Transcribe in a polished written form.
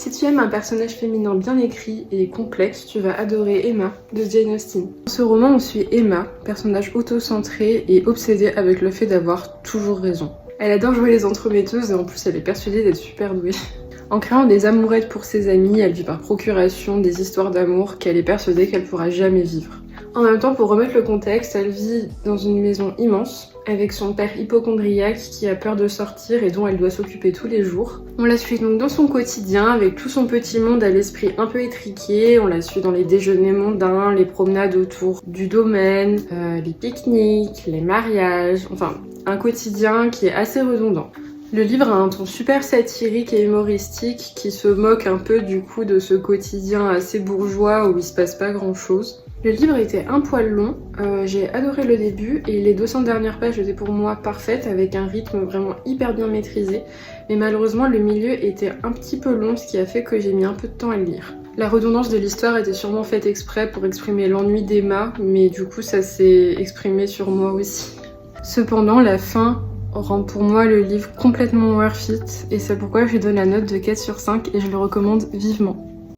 Si tu aimes un personnage féminin bien écrit et complexe, tu vas adorer Emma de Jane Austen. Dans ce roman, on suit Emma, personnage auto-centré et obsédée avec le fait d'avoir toujours raison. Elle adore jouer les entremetteuses et en plus elle est persuadée d'être super douée. En créant des amourettes pour ses amis, elle vit par procuration des histoires d'amour qu'elle est persuadée qu'elle pourra jamais vivre. En même temps, pour remettre le contexte, elle vit dans une maison immense avec son père hypocondriaque qui a peur de sortir et dont elle doit s'occuper tous les jours. On la suit donc dans son quotidien avec tout son petit monde à l'esprit un peu étriqué. On la suit dans les déjeuners mondains, les promenades autour du domaine, les pique-niques, les mariages, enfin un quotidien qui est assez redondant. Le livre a un ton super satirique et humoristique qui se moque un peu du coup de ce quotidien assez bourgeois où il se passe pas grand chose. Le livre était un poil long, j'ai adoré le début et les 200 dernières pages étaient pour moi parfaites avec un rythme vraiment hyper bien maîtrisé, mais malheureusement le milieu était un petit peu long, ce qui a fait que j'ai mis un peu de temps à le lire. La redondance de l'histoire était sûrement faite exprès pour exprimer l'ennui d'Emma, mais du coup ça s'est exprimé sur moi aussi. Cependant, la fin rend pour moi le livre complètement worth it et c'est pourquoi je lui donne la note de 4 sur 5 et je le recommande vivement.